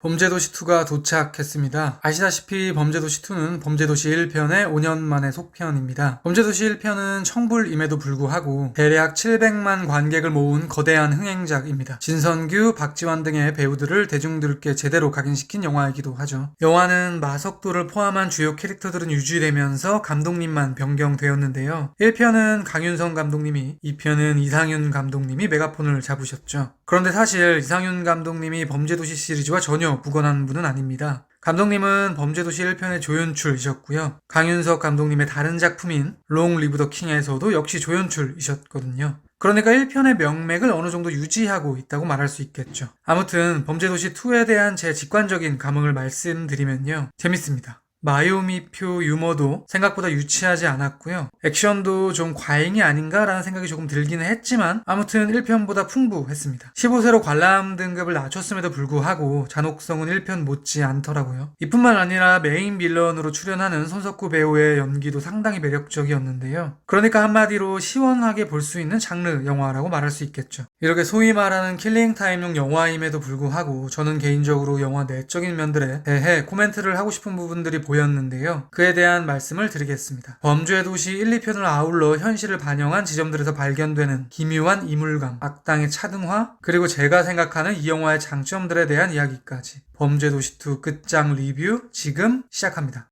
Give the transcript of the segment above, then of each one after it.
범죄도시2가 도착했습니다. 아시다시피 범죄도시2는 범죄도시 1편의 5년 만의 속편입니다. 범죄도시 1편은 청불임에도 불구하고 대략 700만 관객을 모은 거대한 흥행작입니다. 진선규, 박지환 등의 배우들을 대중들께 제대로 각인시킨 영화이기도 하죠. 영화는 마석도를 포함한 주요 캐릭터들은 유지되면서 감독님만 변경되었는데요. 1편은 강윤성 감독님이, 2편은 이상윤 감독님이 메가폰을 잡으셨죠. 그런데 사실 이상윤 감독님이 범죄도시 시리즈와 전혀 무관한 분은 아닙니다. 감독님은 범죄도시 1편의 조연출이셨고요. 강윤석 감독님의 다른 작품인 롱 리브 더 킹에서도 역시 조연출이셨거든요. 그러니까 1편의 명맥을 어느 정도 유지하고 있다고 말할 수 있겠죠. 아무튼 범죄도시 2에 대한 제 직관적인 감흥을 말씀드리면요. 재밌습니다. 마요미표 유머도 생각보다 유치하지 않았고요. 액션도 좀 과잉이 아닌가라는 생각이 조금 들기는 했지만 아무튼 1편보다 풍부했습니다. 15세로 관람 등급을 낮췄음에도 불구하고 잔혹성은 1편 못지 않더라고요. 이뿐만 아니라 메인 빌런으로 출연하는 손석구 배우의 연기도 상당히 매력적이었는데요. 그러니까 한마디로 시원하게 볼 수 있는 장르 영화라고 말할 수 있겠죠. 이렇게 소위 말하는 킬링타임용 영화임에도 불구하고 저는 개인적으로 영화 내적인 면들에 대해 코멘트를 하고 싶은 부분들이 보였는데요. 그에 대한 말씀을 드리겠습니다. 범죄도시 1, 2편을 아울러 현실을 반영한 지점들에서 발견되는 기묘한 이물감, 악당의 차등화, 그리고 제가 생각하는 이 영화의 장점들에 대한 이야기까지. 범죄도시2 끝장 리뷰 지금 시작합니다.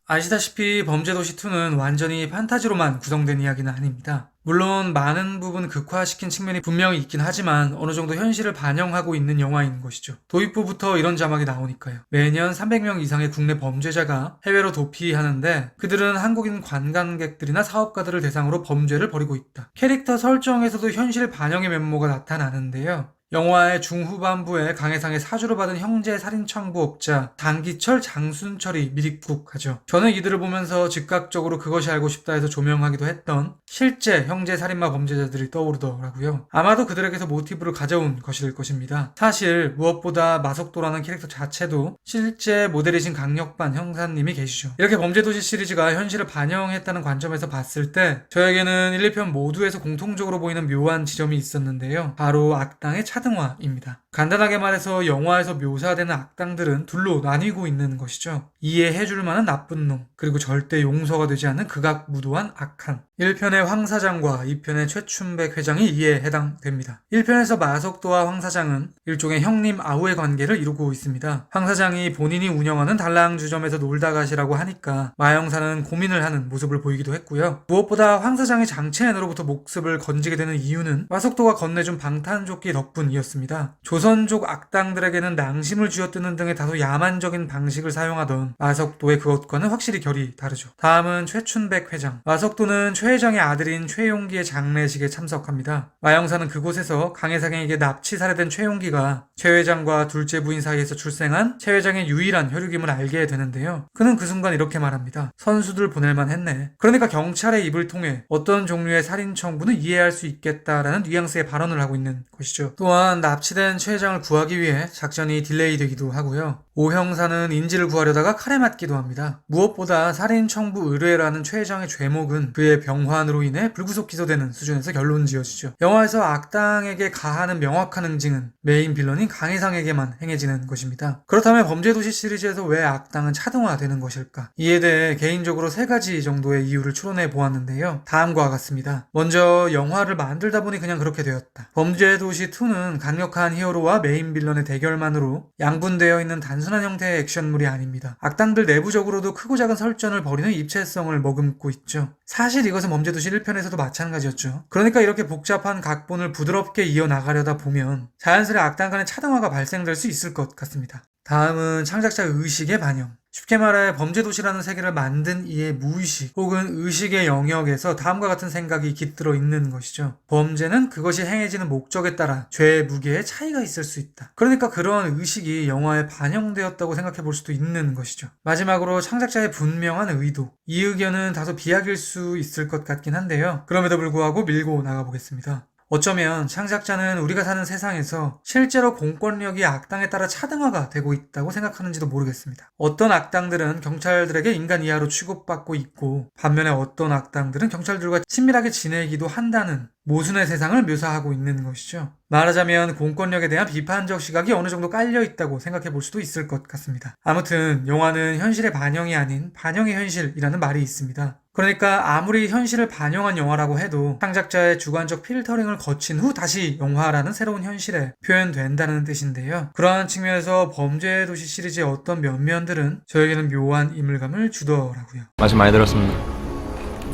아시다시피 범죄도시2는 완전히 판타지로만 구성된 이야기는 아닙니다. 물론 많은 부분 극화시킨 측면이 분명히 있긴 하지만 어느 정도 현실을 반영하고 있는 영화인 것이죠. 도입부부터 이런 자막이 나오니까요. 매년 300명 이상의 국내 범죄자가 해외로 도피하는데 그들은 한국인 관광객들이나 사업가들을 대상으로 범죄를 벌이고 있다. 캐릭터 설정에서도 현실 반영의 면모가 나타나는데요. 영화의 중후반부에 강해상의 사주를 받은 형제 살인청부업자 장기철, 장순철이 밀입국하죠. 저는 이들을 보면서 즉각적으로 그것이 알고 싶다 해서 조명하기도 했던 실제 형제 살인마 범죄자들이 떠오르더라고요. 아마도 그들에게서 모티브를 가져온 것일 것입니다. 사실 무엇보다 마석도라는 캐릭터 자체도 실제 모델이신 강력반 형사님이 계시죠. 이렇게 범죄도시 시리즈가 현실을 반영했다는 관점에서 봤을 때 저에게는 1, 2편 모두에서 공통적으로 보이는 묘한 지점이 있었는데요. 바로 악당의 차등화입니다. 간단하게 말해서 영화에서 묘사되는 악당들은 둘로 나뉘고 있는 것이죠. 이해해줄 만한 나쁜 놈, 그리고 절대 용서가 되지 않는 극악무도한 악한. 1편의 황 사장과 2편의 최춘백 회장이 이에 해당됩니다. 1편에서 마석도와 황 사장은 일종의 형님 아우의 관계를 이루고 있습니다. 황 사장이 본인이 운영하는 달랑주점에서 놀다 가시라고 하니까 마 형사는 고민을 하는 모습을 보이기도 했고요. 무엇보다 황 사장이 장첸으로부터 목숨을 건지게 되는 이유는 마석도가 건네준 방탄조끼 덕분이었습니다. 조선족 악당들에게는 낭심을 쥐어뜯는 등의 다소 야만적인 방식을 사용하던 마석도의 그것과는 확실히 결이 다르죠. 다음은 최춘백 회장. 마석도는 최 회장의 아들인 최용기의 장례식에 참석합니다. 마 형사는 그곳에서 강해상에게 납치 살해된 최용기가 최 회장과 둘째 부인 사이에서 출생한 최 회장의 유일한 혈육임을 알게 되는데요. 그는 그 순간 이렇게 말합니다. 선수들 보낼만 했네. 그러니까 경찰의 입을 통해 어떤 종류의 살인 청부는 이해할 수 있겠다라는 뉘앙스의 발언을 하고 있는 것이죠. 또한 납치된 최 회장을 구하기 위해 작전이 딜레이 되기도 하고요. 오 형사는 인지를 구하려다가 칼에 맞기도 합니다. 무엇보다 살인 청부 의뢰라는 최 회장의 죄목은 그의 병환으로 인해 불구속 기소되는 수준에서 결론지어지죠. 영화에서 악당에게 가하는 명확한 응징은 메인 빌런인 강해상에게만 행해지는 것입니다. 그렇다면 범죄도시 시리즈에서 왜 악당은 차등화되는 것일까? 이에 대해 개인적으로 3가지 정도의 이유를 추론해 보았는데요. 다음과 같습니다. 먼저 영화를 만들다 보니 그냥 그렇게 되었다. 범죄도시2는 강력한 히어로와 메인 빌런의 대결만으로 양분되어 있는 단순한 형태의 액션물이 아닙니다. 악당들 내부적으로도 크고 작은 설전을 벌이는 입체성을 머금고 있죠. 사실 이것은 범죄도시 1편에서도 마찬가지였죠. 그러니까 이렇게 복잡한 각본을 부드럽게 이어나가려다 보면 자연스레 악당 간의 차등화가 발생될 수 있을 것 같습니다. 다음은 창작자 의식의 반영. 쉽게 말해 범죄도시라는 세계를 만든 이의 무의식 혹은 의식의 영역에서 다음과 같은 생각이 깃들어 있는 것이죠. 범죄는 그것이 행해지는 목적에 따라 죄의 무게에 차이가 있을 수 있다. 그러니까 그러한 의식이 영화에 반영되었다고 생각해 볼 수도 있는 것이죠. 마지막으로 창작자의 분명한 의도. 이 의견은 다소 비약일 수 있을 것 같긴 한데요. 그럼에도 불구하고 밀고 나가보겠습니다. 어쩌면 창작자는 우리가 사는 세상에서 실제로 공권력이 악당에 따라 차등화가 되고 있다고 생각하는지도 모르겠습니다. 어떤 악당들은 경찰들에게 인간 이하로 취급받고 있고 반면에 어떤 악당들은 경찰들과 친밀하게 지내기도 한다는 모순의 세상을 묘사하고 있는 것이죠. 말하자면 공권력에 대한 비판적 시각이 어느 정도 깔려 있다고 생각해 볼 수도 있을 것 같습니다. 아무튼 영화는 현실의 반영이 아닌 반영의 현실이라는 말이 있습니다. 그러니까 아무리 현실을 반영한 영화라고 해도 창작자의 주관적 필터링을 거친 후 다시 영화라는 새로운 현실에 표현된다는 뜻인데요. 그러한 측면에서 범죄의 도시 시리즈의 어떤 면면들은 저에게는 묘한 이물감을 주더라고요. 말씀 많이 들었습니다.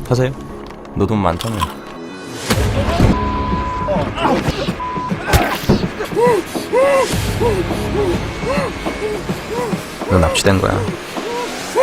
타세요. 너 돈 많다며. 너 납치된 거야.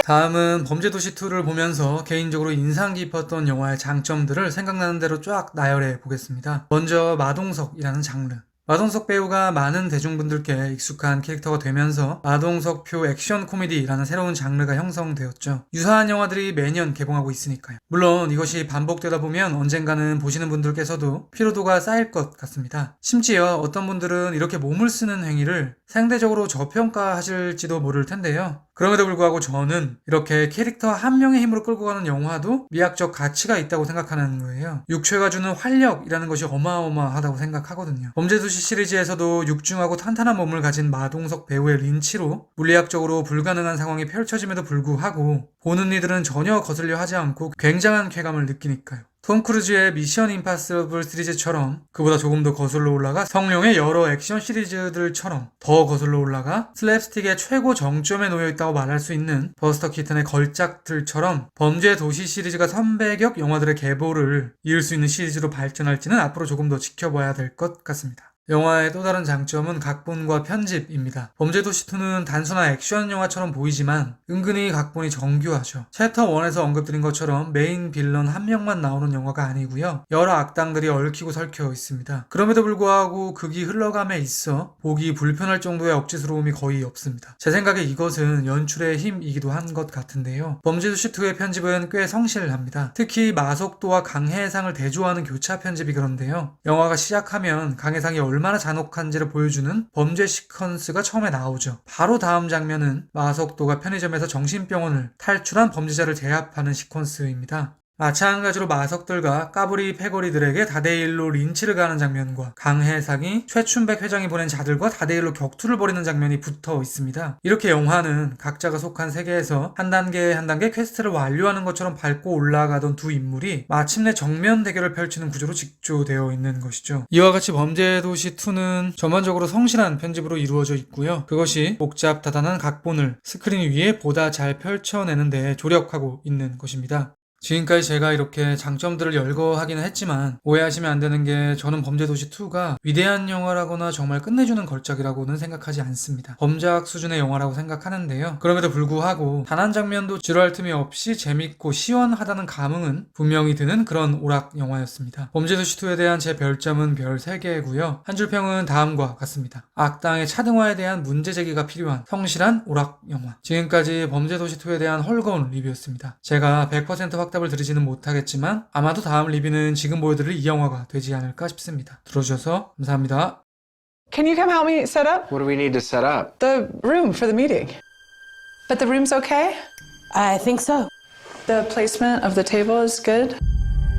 다음은 범죄도시2를 보면서 개인적으로 인상 깊었던 영화의 장점들을 생각나는 대로 쫙 나열해 보겠습니다. 먼저 마동석이라는 장르. 마동석 배우가 많은 대중분들께 익숙한 캐릭터가 되면서 마동석표 액션 코미디라는 새로운 장르가 형성되었죠. 유사한 영화들이 매년 개봉하고 있으니까요. 물론 이것이 반복되다 보면 언젠가는 보시는 분들께서도 피로도가 쌓일 것 같습니다. 심지어 어떤 분들은 이렇게 몸을 쓰는 행위를 상대적으로 저평가하실지도 모를 텐데요. 그럼에도 불구하고 저는 이렇게 캐릭터 한 명의 힘으로 끌고 가는 영화도 미학적 가치가 있다고 생각하는 거예요. 육체가 주는 활력이라는 것이 어마어마하다고 생각하거든요. 범죄도시 시리즈에서도 육중하고 탄탄한 몸을 가진 마동석 배우의 린치로 물리학적으로 불가능한 상황이 펼쳐짐에도 불구하고 보는 이들은 전혀 거슬려 하지 않고 굉장한 쾌감을 느끼니까요. 톰 크루즈의 미션 임파서블 시리즈처럼 그보다 조금 더 거슬러 올라가 성룡의 여러 액션 시리즈들처럼 더 거슬러 올라가 슬랩스틱의 최고 정점에 놓여있다고 말할 수 있는 버스터 키튼의 걸작들처럼 범죄 도시 시리즈가 선배격 영화들의 계보를 이을 수 있는 시리즈로 발전할지는 앞으로 조금 더 지켜봐야 될 것 같습니다. 영화의 또 다른 장점은 각본과 편집입니다. 범죄도시2는 단순한 액션 영화처럼 보이지만 은근히 각본이 정교하죠. 챕터 1에서 언급드린 것처럼 메인 빌런 한 명만 나오는 영화가 아니고요. 여러 악당들이 얽히고 설켜 있습니다. 그럼에도 불구하고 극이 흘러감에 있어 보기 불편할 정도의 억지스러움이 거의 없습니다. 제 생각에 이것은 연출의 힘이기도 한 것 같은데요. 범죄도시2의 편집은 꽤 성실합니다. 특히 마속도와 강해상을 대조하는 교차 편집이 그런데요. 영화가 시작하면 강해상이 얼마나 잔혹한지를 보여주는 범죄 시퀀스가 처음에 나오죠. 바로 다음 장면은 마석도가 편의점에서 정신병원을 탈출한 범죄자를 제압하는 시퀀스입니다. 마찬가지로 마석들과 까불이 패거리들에게 다대일로 린치를 가하는 장면과 강해상이 최춘백 회장이 보낸 자들과 다대일로 격투를 벌이는 장면이 붙어 있습니다. 이렇게 영화는 각자가 속한 세계에서 한 단계 한 단계 퀘스트를 완료하는 것처럼 밟고 올라가던 두 인물이 마침내 정면 대결을 펼치는 구조로 직조되어 있는 것이죠. 이와 같이 범죄도시2는 전반적으로 성실한 편집으로 이루어져 있고요. 그것이 복잡다단한 각본을 스크린 위에 보다 잘 펼쳐내는 데 조력하고 있는 것입니다. 지금까지 제가 이렇게 장점들을 열거하기는 했지만 오해하시면 안 되는 게 저는 범죄도시2가 위대한 영화라거나 정말 끝내주는 걸작이라고는 생각하지 않습니다. 범죄학 수준의 영화라고 생각하는데요. 그럼에도 불구하고 단 한 장면도 지루할 틈이 없이 재밌고 시원하다는 감흥은 분명히 드는 그런 오락 영화였습니다. 범죄도시2에 대한 제 별점은 별 3개고요. 한 줄 평은 다음과 같습니다. 악당의 차등화에 대한 문제 제기가 필요한 성실한 오락 영화. 지금까지 범죄도시2에 대한 헐거운 리뷰였습니다. 제가 100% 확답을 드리지는 못하겠지만 아마도 다음 리뷰는 지금 보여드릴 이 영화가 되지 않을까 싶습니다. 들어주셔서 감사합니다. Can you come help me set up? What do we need to set up? The room for the meeting. But the room's okay? I think so. The placement of the table is good?